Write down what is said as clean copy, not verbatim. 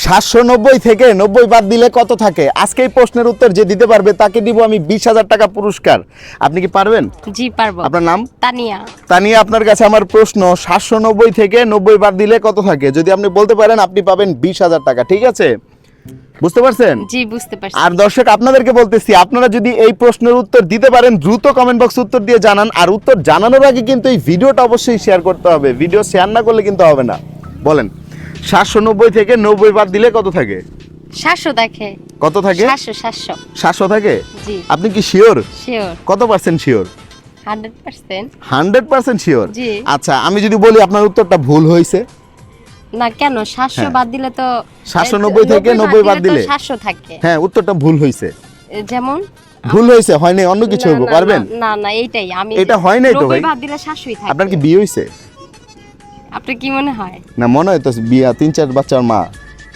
790 থেকে 90 বাদ দিলে কত থাকে? আজকে এই প্রশ্নের উত্তর যে দিতে পারবে তাকে দিব আমি 20,000 টাকা পুরস্কার। আপনি কি পারবেন? জি পারবো। আপনার নাম? তানিয়া। তানিয়া, আপনার কাছে আমার প্রশ্ন, 790 থেকে 90 বাদ দিলে কত থাকে? যদি আপনি বলতে পারেন আপনি পাবেন 20,000 টাকা। ঠিক আছে, বুঝতে পারছেন? জি বুঝতে পারছি। আর দর্শক আপনাদেরকে বলতেছি, আপনারা যদি এই প্রশ্নের উত্তর দিতে পারেন দ্রুত কমেন্ট বক্সে উত্তর দিয়ে জানান। আর উত্তর জানানোর আগে কিন্তু এই ভিডিওটা অবশ্যই শেয়ার করতে হবে। ভিডিও শেয়ার না করলে কিন্তু হবে না। বলেন 790 থেকে 90 বাদ দিলে কত থাকে? 700 দেখে। কত থাকে? 700। 700 থাকে? জি। আপনি কি শিওর? শিওর। কত পার্সেন্ট শিওর? 100%। 100% শিওর? জি। আচ্ছা, আমি যদি বলি আপনার উত্তরটা ভুল হয়েছে? না কেন 700 হ্যাঁ। বাদ দিলে তো 790 থেকে 90 বাদ দিলে 700 থাকে। হ্যাঁ, উত্তরটা ভুল হয়েছে। যেমন ভুল হয়েছে, হয়নি, অন্য কিছু না, হইব, না, পারবেন? না না এইটাই আমি এটা হয় নাই তো 90 ভাই। বাদ দিলে 700ই থাকে। আপনার কি বিয়ে হয়েছে? আপনার কি মনে হয়? না, মনে হয় তো বিয়া, 3-4 বাচ্চার মা।